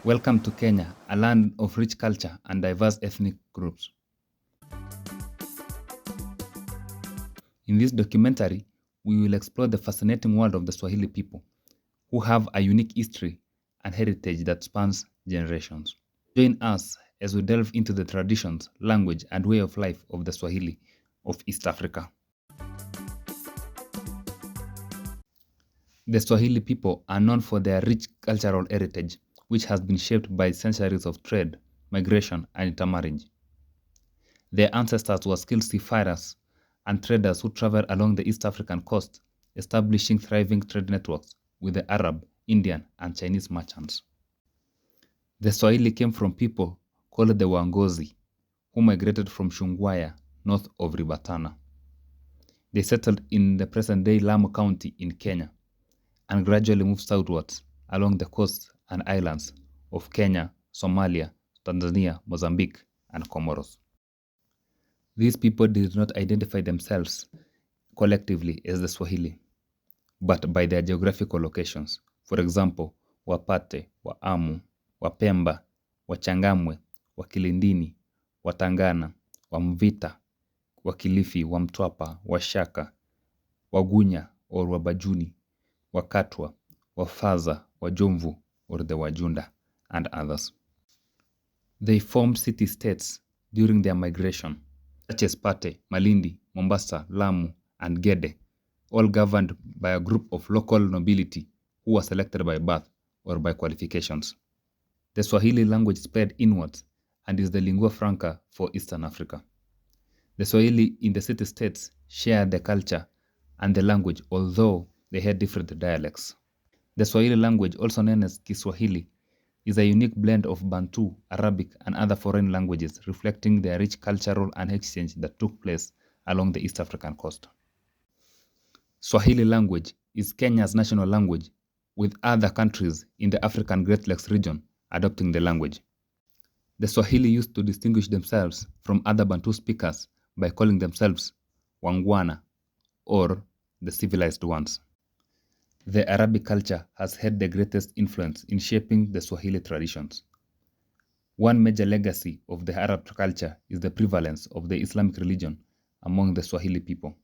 Welcome to Kenya, a land of rich culture and diverse ethnic groups. In this documentary, we will explore the fascinating world of the Swahili people, who have a unique history and heritage that spans generations. Join us as we delve into the traditions, language, and way of life of the Swahili of East Africa. The Swahili people are known for their rich cultural heritage, which has been shaped by centuries of trade, migration, and intermarriage. Their ancestors were skilled seafarers and traders who traveled along the East African coast, establishing thriving trade networks with the Arab, Indian, and Chinese merchants. The Swahili came from people called the Wangozi, who migrated from Shungwaya, north of River Tana. They settled in the present-day Lamu County in Kenya and gradually moved southwards along the coasts and islands of Kenya, Somalia, Tanzania, Mozambique, and Comoros. These people did not identify themselves collectively as the Swahili, but by their geographical locations. For example, Wapate, Waamu, Wapemba, Wachangamwe, Wakilindini, Watangana, Wamvita, Wakilifi, Wamtwapa, Washaka, Wagunya or Wabajuni, Wakatwa, Wafaza, Wajomvu or the Wajunda, and others. They formed city-states during their migration, such as Pate, Malindi, Mombasa, Lamu, and Gede, all governed by a group of local nobility who were selected by birth or by qualifications. The Swahili language spread inwards and is the lingua franca for Eastern Africa. The Swahili in the city-states shared the culture and the language, although they had different dialects. The Swahili language, also known as Kiswahili, is a unique blend of Bantu, Arabic, and other foreign languages, reflecting the rich cultural and exchange that took place along the East African coast. Swahili language is Kenya's national language, with other countries in the African Great Lakes region adopting the language. The Swahili used to distinguish themselves from other Bantu speakers by calling themselves Wangwana, or the civilized ones. The Arabic culture has had the greatest influence in shaping the Swahili traditions. One major legacy of the Arab culture is the prevalence of the Islamic religion among the Swahili people.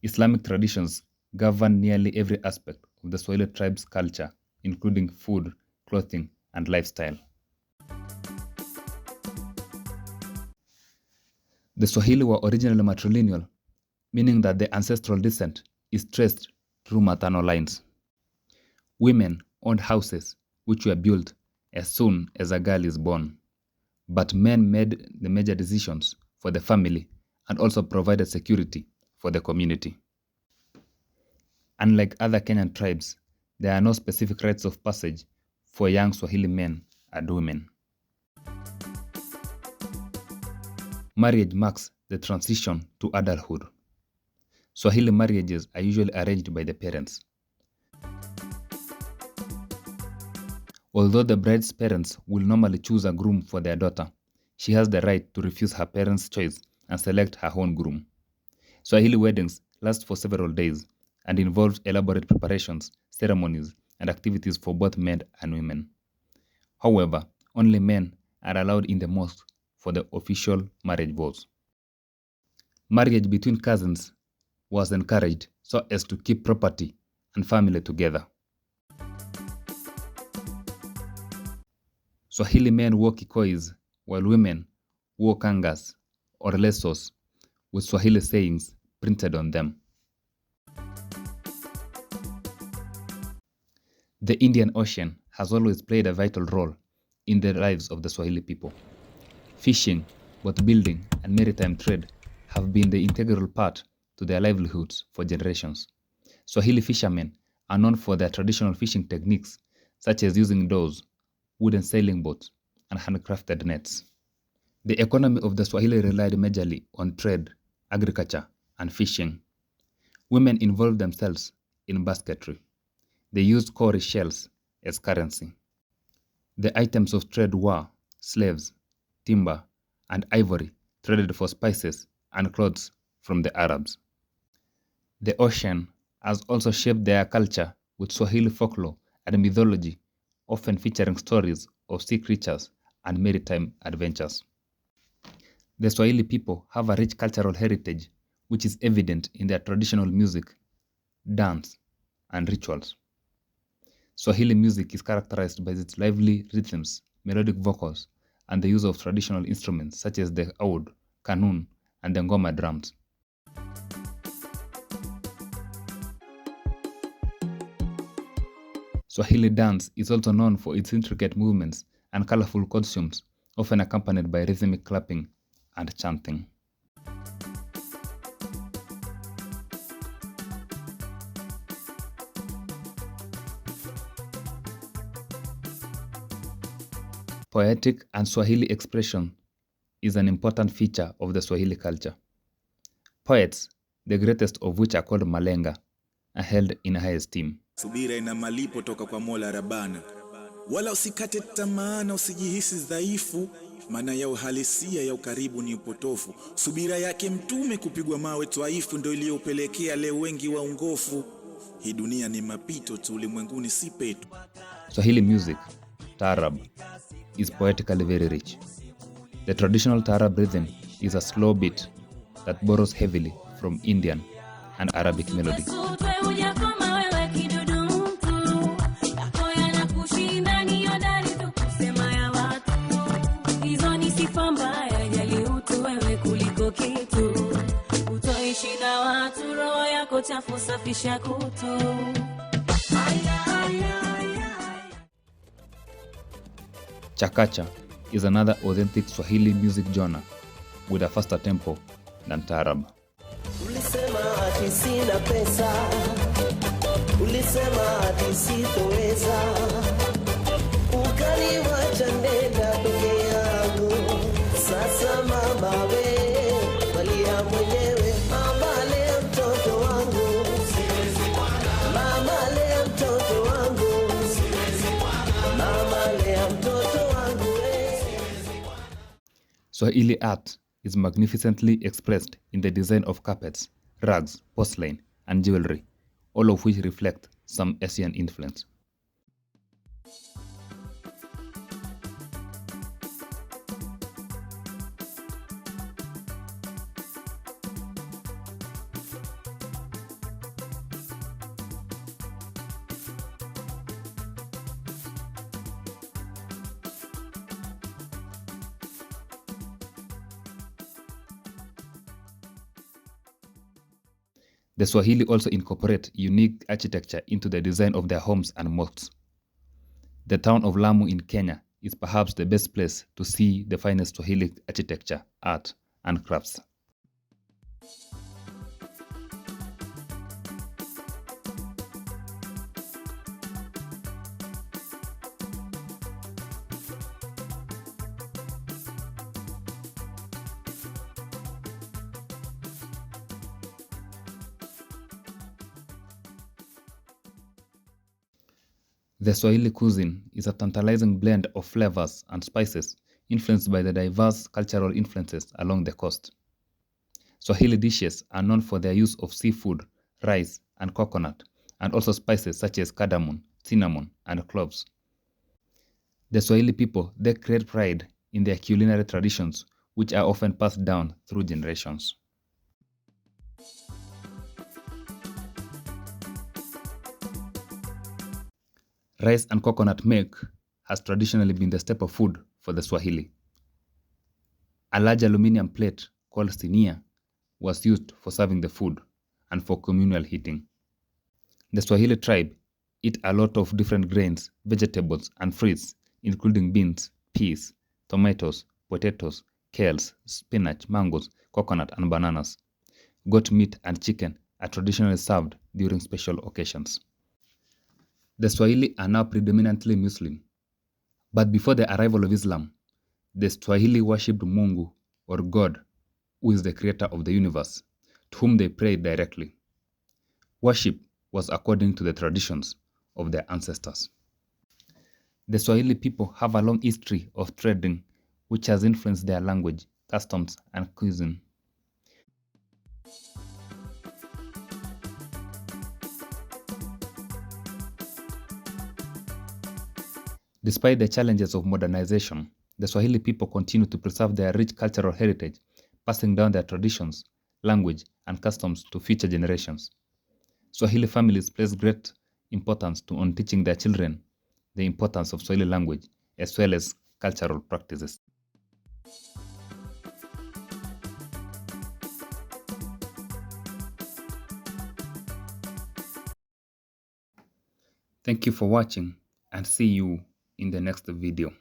Islamic traditions govern nearly every aspect of the Swahili tribe's culture, including food, clothing, and lifestyle. The Swahili were originally matrilineal, meaning that the ancestral descent is traced through maternal lines. Women owned houses which were built as soon as a girl is born, but men made the major decisions for the family and also provided security for the community. Unlike other Kenyan tribes, there are no specific rites of passage for young Swahili men and women. Marriage marks the transition to adulthood. Swahili marriages are usually arranged by the parents. Although the bride's parents will normally choose a groom for their daughter, she has the right to refuse her parents' choice and select her own groom. Swahili weddings last for several days and involve elaborate preparations, ceremonies, and activities for both men and women. However, only men are allowed in the mosque for the official marriage vows. Marriage between cousins was encouraged so as to keep property and family together. Swahili men wore kikois, while women wore kangas or lesos with Swahili sayings printed on them. The Indian Ocean has always played a vital role in the lives of the Swahili people. Fishing, boat building, and maritime trade have been the integral part to their livelihoods for generations. Swahili fishermen are known for their traditional fishing techniques, such as using doors, wooden sailing boats, and handcrafted nets. The economy of the Swahili relied majorly on trade, agriculture, and fishing. Women involved themselves in basketry. They used cowrie shells as currency. The items of trade were slaves, timber, and ivory traded for spices and clothes from the Arabs. The ocean has also shaped their culture with Swahili folklore and mythology often featuring stories of sea creatures and maritime adventures. The Swahili people have a rich cultural heritage, which is evident in their traditional music, dance, and rituals. Swahili music is characterized by its lively rhythms, melodic vocals, and the use of traditional instruments such as the oud, kanun, and the ngoma drums. Swahili dance is also known for its intricate movements and colorful costumes, often accompanied by rhythmic clapping and chanting. Poetic and Swahili expression is an important feature of the Swahili culture. Poets, the greatest of which are called malenga, are held in high esteem. Subira ina malipo toka kwa Mola Rabana. Wala usikate tamaa na usijihisi dhaifu, maana ya uhalisia ya ukaribu ni upotofu. Subira yake mtume kupigwa mawe twaifu ndio iliyopelekea leo wengi waongofu. Hii dunia ni mapito tu, ulimwenguni si petu. Swahili music, taarab, is poetically very rich. The traditional taarab rhythm is a slow beat that borrows heavily from Indian and Arabic melody. Chakacha is another authentic Swahili music genre with a faster tempo than taarab. Ulisema ati sina pesa, ulisema ati sitoweza, ukaniwacha nenda peke yangu. Sasa mama we, walia mwenyewe, mama lea mtoto wangu, mama lea mtoto wangu, mama lea mtoto wangu we. Swahili art is magnificently expressed in the design of carpets, rugs, porcelain, and jewelry, all of which reflect some Asian influence. The Swahili also incorporate unique architecture into the design of their homes and mosques. The town of Lamu in Kenya is perhaps the best place to see the finest Swahili architecture, art, and crafts. The Swahili cuisine is a tantalizing blend of flavors and spices influenced by the diverse cultural influences along the coast. Swahili dishes are known for their use of seafood, rice, and coconut, and also spices such as cardamom, cinnamon, and cloves. The Swahili people, they create pride in their culinary traditions, which are often passed down through generations. Rice and coconut milk has traditionally been the staple food for the Swahili. A large aluminium plate called sinia was used for serving the food and for communal heating. The Swahili tribe eat a lot of different grains, vegetables, and fruits, including beans, peas, tomatoes, potatoes, kales, spinach, mangoes, coconut, and bananas. Goat meat and chicken are traditionally served during special occasions. The Swahili are now predominantly Muslim, but before the arrival of Islam, the Swahili worshipped Mungu, or God, who is the creator of the universe, to whom they prayed directly. Worship was according to the traditions of their ancestors. The Swahili people have a long history of trading, which has influenced their language, customs, and cuisine. Despite the challenges of modernization, the Swahili people continue to preserve their rich cultural heritage, passing down their traditions, language, and customs to future generations. Swahili families place great importance on teaching their children the importance of Swahili language as well as cultural practices. Thank you for watching and see you in the next video.